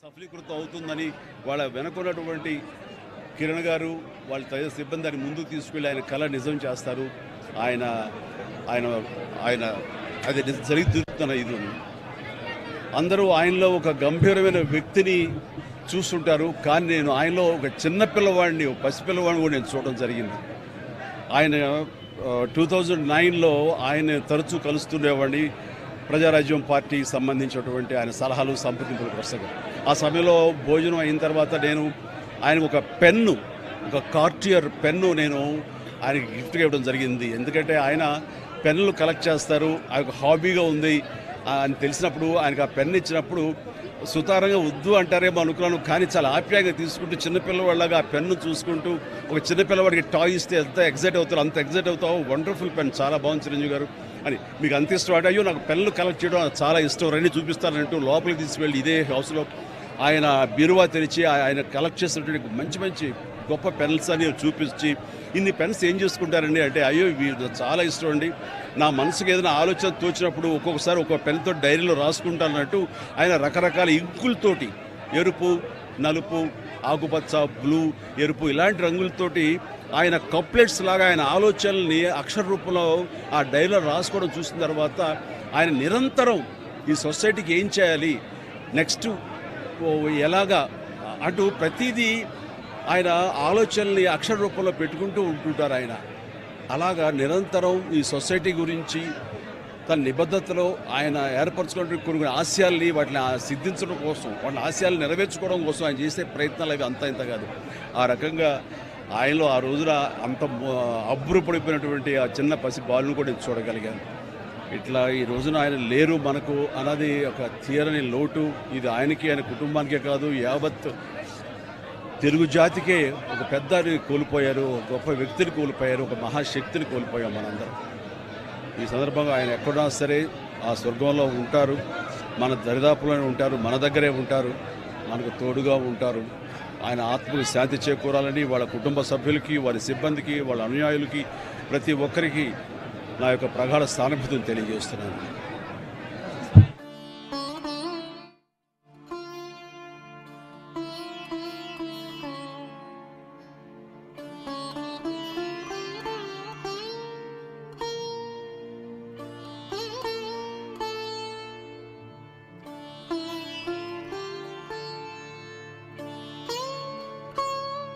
సఫలీకృతం అవుతుందని వాళ్ళ వెనుకున్నటువంటి కిరణ్ గారు వాళ్ళ తదితర సిబ్బంది దాన్ని ముందుకు తీసుకెళ్ళి ఆయన కళ నిజం చేస్తారు. ఆయన ఆయన ఆయన అది జరిగి తీరుతున్న ఇది అందరూ ఆయనలో ఒక గంభీరమైన వ్యక్తిని చూస్తుంటారు. కానీ నేను ఆయనలో ఒక చిన్న పిల్లవాడిని, ఒక పసిపిల్లవాడిని కూడా నేను చూడడం జరిగింది. ఆయన 2009లో ఆయన తరచూ కలుస్తుండేవాడిని. ప్రజారాజ్యం పార్టీకి సంబంధించినటువంటి ఆయన సలహాలు సంప్రదింపుల ప్రసంగం. ఆ సమయంలో భోజనం అయిన తర్వాత నేను ఆయన ఒక పెన్ను, ఒక కార్టియర్ పెన్ను నేను ఆయనకి గిఫ్ట్గా ఇవ్వడం జరిగింది. ఎందుకంటే ఆయన పెన్నులు కలెక్ట్ చేస్తారు, ఆయన హాబీగా ఉంది అని తెలిసినప్పుడు ఆయనకు ఆ పెన్ను ఇచ్చినప్పుడు సుతారంగా వద్దు అంటారేమో అనుకున్నాను. కానీ చాలా ఆప్యాయంగా తీసుకుంటూ చిన్నపిల్లవాళ్ళగా ఆ పెన్ను చూసుకుంటూ, ఒక చిన్నపిల్లవాడికి టాయ్ ఇస్తే ఎంత ఎగ్జైట్ అవుతారు, అంత ఎగ్జైట్ అవుతావు. వండర్ఫుల్ పెన్, చాలా బాగుంది చిరంజీవి గారు అని. మీకు అంత ఇష్టం అంటే, అయ్యో నాకు పెన్నులు కలెక్ట్ చేయడం చాలా ఇష్టం, రండి చూపిస్తానంటూ లోపలికి తీసుకువెళ్ళి ఇదే హౌస్లో ఆయన బీరువా తెరిచి ఆయన కలెక్ట్ చేసినటువంటి మంచి మంచి గొప్ప పెన్స్ అని చూపించి, ఇన్ని పెన్స్ ఏం చేసుకుంటారండి అంటే, అయ్యో ఇవి చాలా ఇష్టం అండి, నా మనసుకి ఏదైనా ఆలోచన తోచినప్పుడు ఒక్కొక్కసారి ఒక పెన్తో డైరీలో రాసుకుంటానన్నట్టు ఆయన రకరకాల ఇంకులతోటి, ఎరుపు, నలుపు, ఆకుపచ్చ, బ్లూ, ఎరుపు ఇలాంటి రంగులతోటి ఆయన కప్లెట్స్ లాగా ఆయన ఆలోచనల్ని అక్షర రూపంలో ఆ డైరీలో రాసుకోవడం చూసిన తర్వాత ఆయన నిరంతరం ఈ సొసైటీకి ఏం చేయాలి, నెక్స్ట్ ఎలాగా అటు ప్రతిదీ ఆయన ఆలోచనల్ని అక్షర రూపంలో పెట్టుకుంటూ ఉంటుంటారు. ఆయన అలాగా నిరంతరం ఈ సొసైటీ గురించి తన నిబద్ధతలో ఆయన ఏర్పరచుకున్న కొన్ని ఆశయాల్ని వాటిని సిద్ధించడం కోసం, వాటి ఆశయాలు నెరవేర్చుకోవడం కోసం ఆయన చేసే ప్రయత్నాలు అవి అంత ఇంత కాదు. ఆ రకంగా ఆయనలో ఆ రోజున అంత అబ్బురపడిపోయినటువంటి ఆ చిన్న పసి బాలును కూడా నేను చూడగలిగాను. ఇట్లా ఈ రోజున ఆయన లేరు మనకు అన్నది ఒక తీరని లోటు. ఇది ఆయనకి, ఆయన కుటుంబానికే కాదు, యావత్ తెలుగు జాతికే ఒక పెద్దని కోల్పోయారు, ఒక గొప్ప వ్యక్తిని కోల్పోయారు, ఒక మహాశక్తిని కోల్పోయాం మనందరం. ఈ సందర్భంగా ఆయన ఎక్కడున్నా సరే ఆ స్వర్గంలో ఉంటారు, మన దరిదాపులోనే ఉంటారు, మన దగ్గరే ఉంటారు, మనకు తోడుగా ఉంటారు. ఆయన ఆత్మకు శాంతి చేకూరాలని వాళ్ళ కుటుంబ సభ్యులకి, వారి సిబ్బందికి, వాళ్ళ అనుయాయులకి, ప్రతి ఒక్కరికి నా యొక్క ప్రగాఢ సానుభూతిని తెలియజేస్తున్నాను.